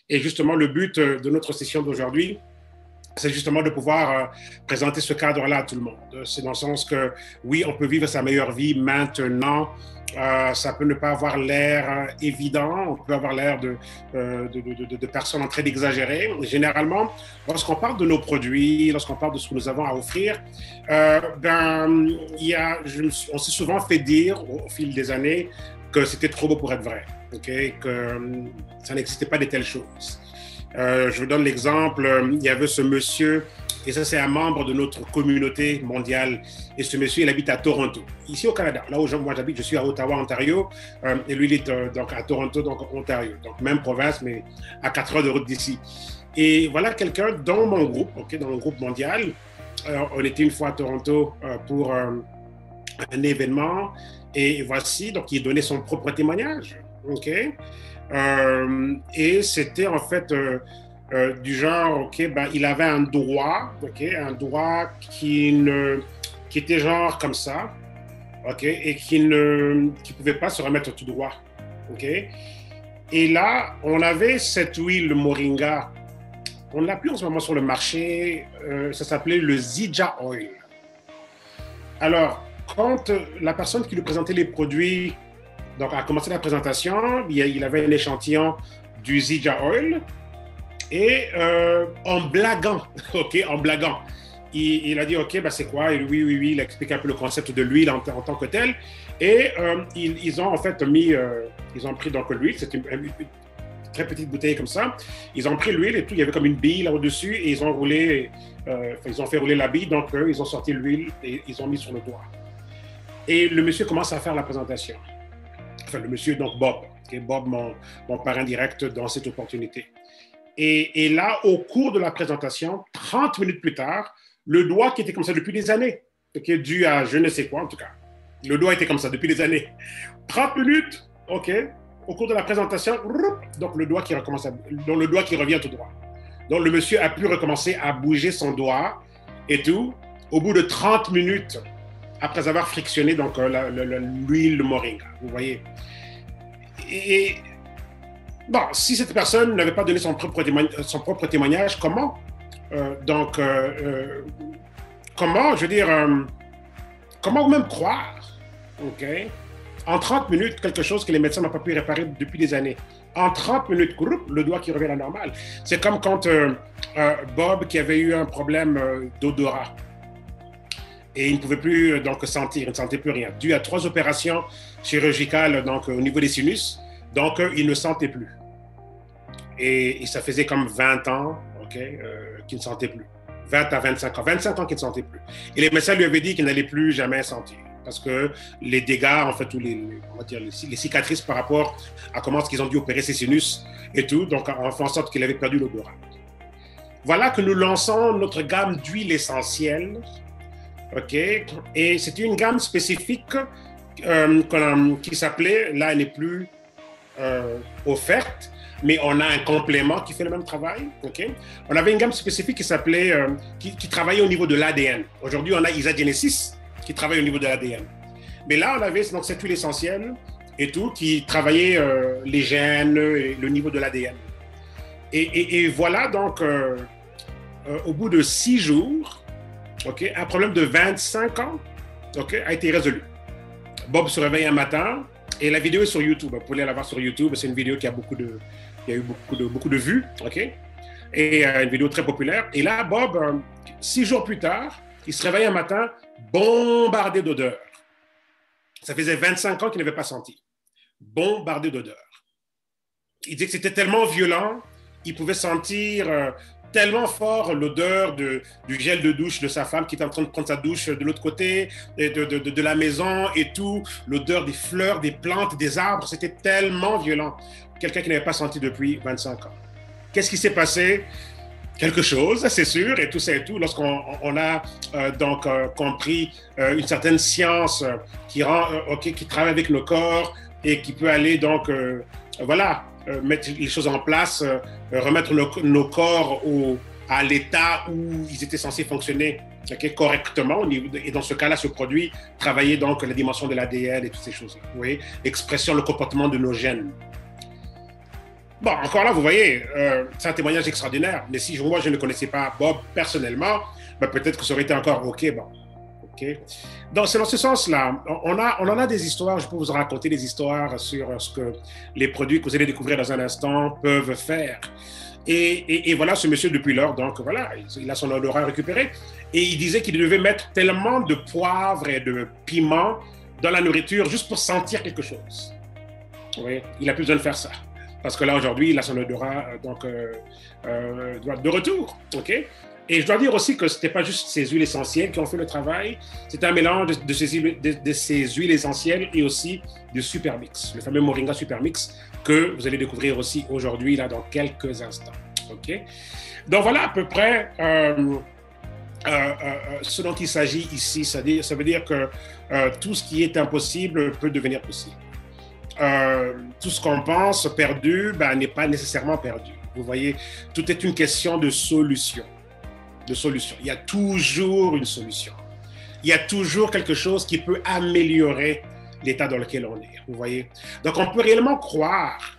Et justement, le but de notre session d'aujourd'hui, c'est justement de pouvoir présenter ce cadre-là à tout le monde. C'est dans le sens que, oui, on peut vivre sa meilleure vie maintenant. Ça peut ne pas avoir l'air évident, on peut avoir l'air de personnes en train d'exagérer. Généralement, lorsqu'on parle de nos produits, lorsqu'on parle de ce que nous avons à offrir, on s'est souvent fait dire au fil des années que c'était trop beau pour être vrai, okay? Que ça n'existait pas de telles choses. Je vous donne l'exemple, il y avait ce monsieur, et ça c'est un membre de notre communauté mondiale, et ce monsieur il habite à Toronto, ici au Canada. Là où moi j'habite, je suis à Ottawa, Ontario, et lui il est donc à Toronto, donc Ontario, donc même province, mais à 4 heures de route d'ici. Et voilà quelqu'un dans mon groupe, okay, dans le groupe mondial, on était une fois à Toronto pour un événement, et voici, donc il donnait son propre témoignage, ok. Et c'était en fait du genre, ok, ben, il avait un droit, okay, un droit qui était genre comme ça, ok, et qui pouvait pas se remettre tout droit, ok. Et là, on avait cette huile moringa, on l'a plus en ce moment sur le marché, ça s'appelait le Zija Oil. Alors, quand la personne qui lui présentait les produits donc, a commencé la présentation, il avait un échantillon du Zija Oil et en blaguant, ok, en blaguant, il a dit, ok, ben c'est quoi? Et oui, il a expliqué un peu le concept de l'huile en tant que tel. Et ils ont en fait ils ont pris donc l'huile, c'est une très petite bouteille comme ça. Ils ont pris l'huile et tout, il y avait comme une bille là au-dessus et ils ont fait rouler la bille, donc ils ont sorti l'huile et ils ont mis sur le doigt. Et le monsieur commence à faire la présentation. Enfin, le monsieur, donc Bob, okay, Bob, mon parrain direct dans cette opportunité. Et là, au cours de la présentation, 30 minutes plus tard, le doigt qui était comme ça depuis des années, okay, dû à je ne sais quoi en tout cas, le doigt était comme ça depuis des années. 30 minutes, ok, au cours de la présentation, donc le doigt qui revient tout droit. Donc le monsieur a pu recommencer à bouger son doigt et tout, au bout de 30 minutes, après avoir frictionné donc l'huile de moringa, vous voyez. Et bon, si cette personne n'avait pas donné son propre témoignage, comment comment, je veux dire, comment même croire, ok, en 30 minutes, quelque chose que les médecins n'ont pas pu réparer depuis des années. En 30 minutes, le doigt qui revient à la normale. C'est comme quand Bob, qui avait eu un problème d'odorat, et il ne pouvait plus donc sentir, il ne sentait plus rien. Dû à 3 opérations chirurgicales donc, au niveau des sinus, donc il ne sentait plus. Et ça faisait comme 20 ans okay, qu'il ne sentait plus. 20 à 25 ans. 25 ans qu'il ne sentait plus. Et les médecins lui avaient dit qu'il n'allait plus jamais sentir. Parce que les dégâts, en fait, ou les cicatrices par rapport à comment ils ont dû opérer ses sinus et tout, donc en faisant en sorte qu'il avait perdu l'odorat. Voilà que nous lançons notre gamme d'huile essentielle. OK, et c'était une gamme spécifique qui s'appelait, là elle n'est plus offerte, mais on a un complément qui fait le même travail. Okay? On avait une gamme spécifique qui s'appelait, qui travaillait au niveau de l'ADN. Aujourd'hui, on a Isagenesis qui travaille au niveau de l'ADN. Mais là, on avait donc cette huile essentielle et tout qui travaillait les gènes et le niveau de l'ADN. Et voilà donc, au bout de 6 jours, okay, un problème de 25 ans okay, a été résolu. Bob se réveille un matin et la vidéo est sur YouTube. Vous pouvez la voir sur YouTube. C'est une vidéo qui a eu beaucoup de vues. Okay? Et une vidéo très populaire. Et là, Bob, 6 jours plus tard, il se réveille un matin bombardé d'odeurs. Ça faisait 25 ans qu'il n'avait pas senti. Bombardé d'odeurs. Il dit que c'était tellement violent, il pouvait sentir tellement fort l'odeur du gel de douche de sa femme qui était en train de prendre sa douche de l'autre côté de la maison et tout, l'odeur des fleurs, des plantes, des arbres, c'était tellement violent. Quelqu'un qui n'avait pas senti depuis 25 ans. Qu'est-ce qui s'est passé? Quelque chose, c'est sûr, et tout ça et tout, lorsqu'on a donc compris une certaine science qui travaille avec le corps et qui peut aller donc, mettre les choses en place, remettre nos corps à l'état où ils étaient censés fonctionner correctement. Et dans ce cas-là, ce produit travaillait donc la dimension de l'ADN et toutes ces choses-là. Vous voyez, l'expression, le comportement de nos gènes. Bon, encore là, vous voyez, c'est un témoignage extraordinaire. Mais si moi, je ne connaissais pas Bob personnellement, ben, peut-être que ça aurait été encore OK. Bon, OK. Donc, c'est dans ce sens-là. On en a des histoires. Je peux vous raconter des histoires sur ce que les produits que vous allez découvrir dans un instant peuvent faire. Et voilà, ce monsieur, depuis lors, donc voilà, il a son odorat récupéré. Et il disait qu'il devait mettre tellement de poivre et de piment dans la nourriture juste pour sentir quelque chose. Oui, il n'a plus besoin de faire ça. Parce que là, aujourd'hui, il a son odorat de retour. OK? Et je dois dire aussi que ce n'était pas juste ces huiles essentielles qui ont fait le travail, c'était un mélange de ces huiles essentielles et aussi du Supermix, le fameux Moringa Supermix que vous allez découvrir aussi aujourd'hui, là, dans quelques instants. OK? Donc voilà à peu près ce dont il s'agit ici. Ça veut dire que tout ce qui est impossible peut devenir possible. Tout ce qu'on pense perdu n'est pas nécessairement perdu. Vous voyez, tout est une question de solution. Il y a toujours une solution. Il y a toujours quelque chose qui peut améliorer l'état dans lequel on est. Vous voyez? Donc, on peut réellement croire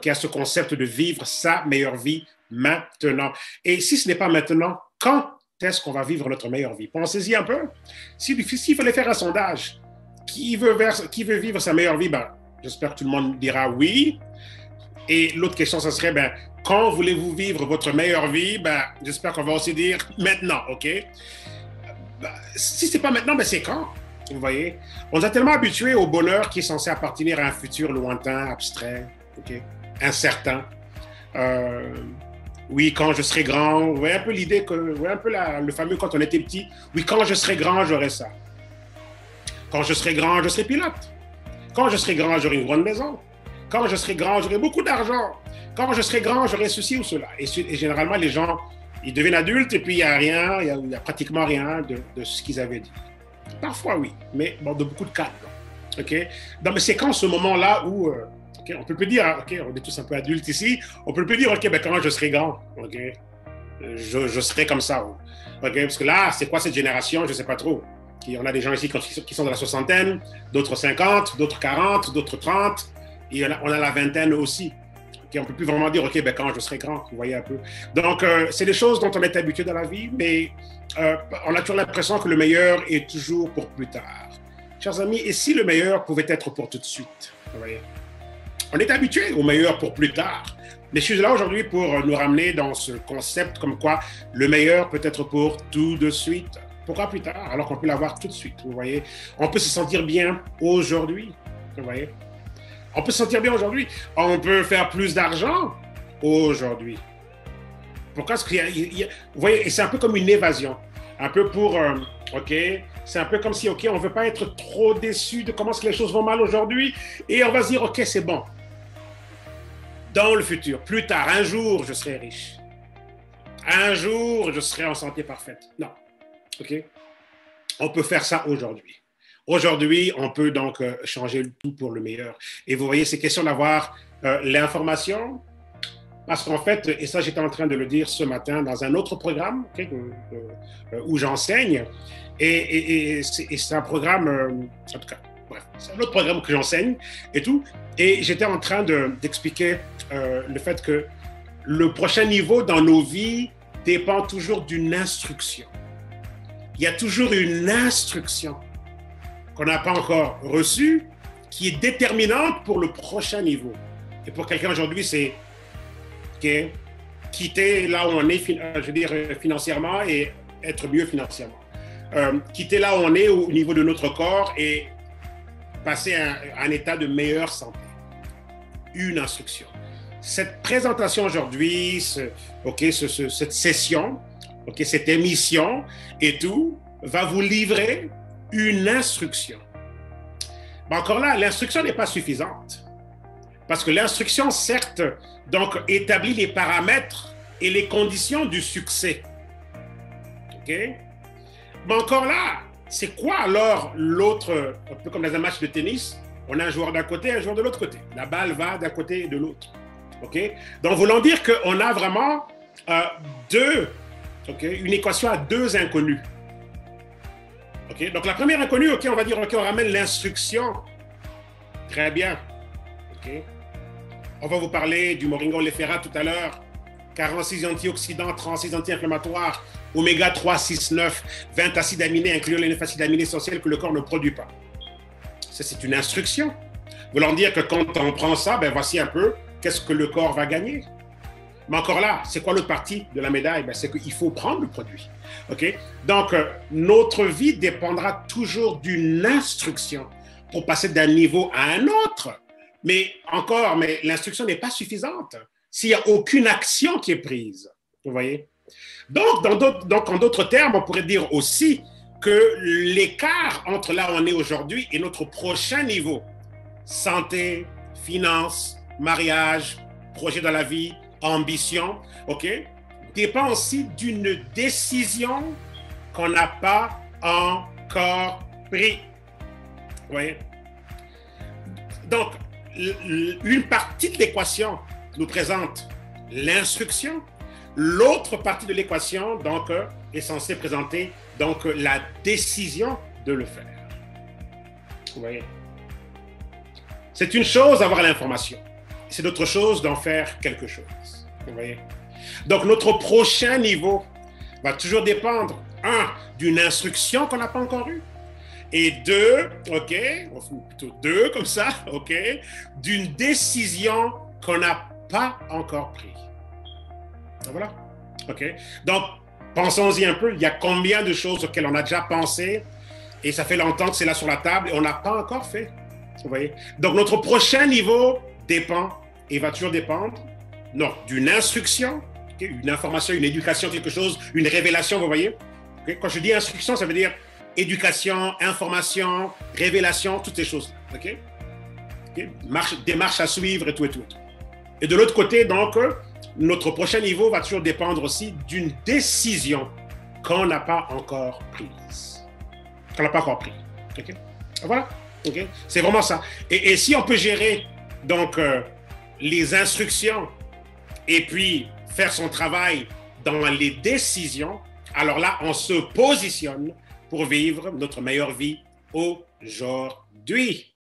à ce concept de vivre sa meilleure vie maintenant. Et si ce n'est pas maintenant, quand est-ce qu'on va vivre notre meilleure vie? Pensez-y un peu. S'il fallait faire un sondage, qui veut vivre sa meilleure vie? J'espère que tout le monde dira oui. Et l'autre question, ce serait, quand voulez-vous vivre votre meilleure vie? J'espère qu'on va aussi dire maintenant, OK? Si ce n'est pas maintenant, c'est quand? Vous voyez? On nous a tellement habitués au bonheur qui est censé appartenir à un futur lointain, abstrait, OK? Incertain. Oui, quand je serai grand. Vous voyez un peu l'idée, vous voyez un peu le fameux quand on était petit. Oui, quand je serai grand, j'aurai ça. Quand je serai grand, je serai pilote. Quand je serai grand, j'aurai une grande maison. Quand je serai grand, j'aurai beaucoup d'argent. Quand je serai grand, j'aurai ceci ou cela. Et généralement, les gens, ils deviennent adultes et puis il n'y a rien, il y a pratiquement rien de ce qu'ils avaient dit. Parfois, oui, mais de beaucoup de cas. OK? Donc, c'est quand ce moment-là où, on ne peut plus dire, OK, on est tous un peu adultes ici, on ne peut plus dire, OK, quand je serai grand, OK, je serai comme ça. OK? Parce que là, c'est quoi cette génération? Je ne sais pas trop. On a des gens ici qui sont dans la soixantaine, d'autres 50, d'autres 40, d'autres 30, et on a la vingtaine aussi. Okay, on ne peut plus vraiment dire, OK, quand je serai grand, vous voyez un peu. Donc, c'est des choses dont on est habitué dans la vie, mais on a toujours l'impression que le meilleur est toujours pour plus tard. Chers amis, et si le meilleur pouvait être pour tout de suite? Vous voyez? On est habitué au meilleur pour plus tard. Mais je suis là aujourd'hui pour nous ramener dans ce concept comme quoi le meilleur peut être pour tout de suite. Pourquoi plus tard, alors qu'on peut l'avoir tout de suite, vous voyez? On peut se sentir bien aujourd'hui, vous voyez? On peut se sentir bien aujourd'hui. On peut faire plus d'argent aujourd'hui. Pourquoi est-ce qu'il y a, vous voyez, et c'est un peu comme une évasion. Un peu pour, OK, c'est un peu comme si, OK, on ne veut pas être trop déçu de comment les choses vont mal aujourd'hui, et on va se dire, OK, c'est bon. Dans le futur, plus tard, un jour, je serai riche. Un jour, je serai en santé parfaite. Non. OK? On peut faire ça aujourd'hui. Aujourd'hui, on peut donc changer le tout pour le meilleur. Et vous voyez, c'est question d'avoir l'information, parce qu'en fait, et ça j'étais en train de le dire ce matin dans un autre programme où j'enseigne, et c'est un programme, en tout cas, bref, c'est un autre programme que j'enseigne et tout, et j'étais en train d'expliquer le fait que le prochain niveau dans nos vies dépend toujours d'une instruction. Il y a toujours une instruction qu'on n'a pas encore reçue, qui est déterminante pour le prochain niveau. Et pour quelqu'un aujourd'hui, c'est quitter là où on est, je veux dire, financièrement et être mieux financièrement. Quitter là où on est au niveau de notre corps et passer à un état de meilleure santé. Une instruction. Cette présentation aujourd'hui, cette session, cette émission et tout, va vous livrer une instruction. Mais encore là, l'instruction n'est pas suffisante. Parce que l'instruction, certes, donc, établit les paramètres et les conditions du succès. OK? Mais encore là, c'est quoi alors l'autre, un peu comme dans un match de tennis, on a un joueur d'un côté et un joueur de l'autre côté. La balle va d'un côté et de l'autre. OK? Donc, voulant dire qu'on a vraiment une équation à deux inconnus. Okay? Donc, la première inconnue, on va dire, on ramène l'instruction. Très bien. Okay? On va vous parler du moringa oleifera tout à l'heure. 46 antioxydants, 36 anti-inflammatoires, oméga 3, 6, 9, 20 acides aminés, incluant les 9 acides aminés essentiels que le corps ne produit pas. Ça, c'est une instruction. Voulant dire que quand on prend ça, ben voici un peu qu'est-ce que le corps va gagner. Mais encore là, c'est quoi l'autre partie de la médaille? Ben, c'est qu'il faut prendre le produit. Okay? Donc, notre vie dépendra toujours d'une instruction pour passer d'un niveau à un autre. Mais l'instruction n'est pas suffisante s'il n'y a aucune action qui est prise. Vous voyez? Donc, en d'autres termes, on pourrait dire aussi que l'écart entre là où on est aujourd'hui et notre prochain niveau, santé, finances, mariage, projet dans la vie, ambition, OK, dépend aussi d'une décision qu'on n'a pas encore prise. Vous voyez? Donc, une partie de l'équation nous présente l'instruction. L'autre partie de l'équation, donc, est censée présenter donc, la décision de le faire. Vous voyez? C'est une chose d'avoir l'information. C'est d'autre chose d'en faire quelque chose. Vous voyez? Donc, notre prochain niveau va toujours dépendre, un, d'une instruction qu'on n'a pas encore eue, et deux, OK, ou plutôt deux comme ça, OK, d'une décision qu'on n'a pas encore prise. Voilà. OK. Donc, pensons-y un peu. Il y a combien de choses auxquelles on a déjà pensé et ça fait longtemps que c'est là sur la table et on n'a pas encore fait. Vous voyez? Donc, notre prochain niveau dépend et va toujours dépendre d'une instruction, okay, une information, une éducation, quelque chose, une révélation, vous voyez? Okay? Quand je dis instruction, ça veut dire éducation, information, révélation, toutes ces choses. OK? Okay? Démarche à suivre et tout et tout. Et de l'autre côté, donc, notre prochain niveau va toujours dépendre aussi d'une décision qu'on n'a pas encore prise. Qu'on n'a pas encore prise. Okay? Voilà. Okay? C'est vraiment ça. Et si on peut gérer donc les instructions et puis faire son travail dans les décisions, alors là, on se positionne pour vivre notre meilleure vie aujourd'hui.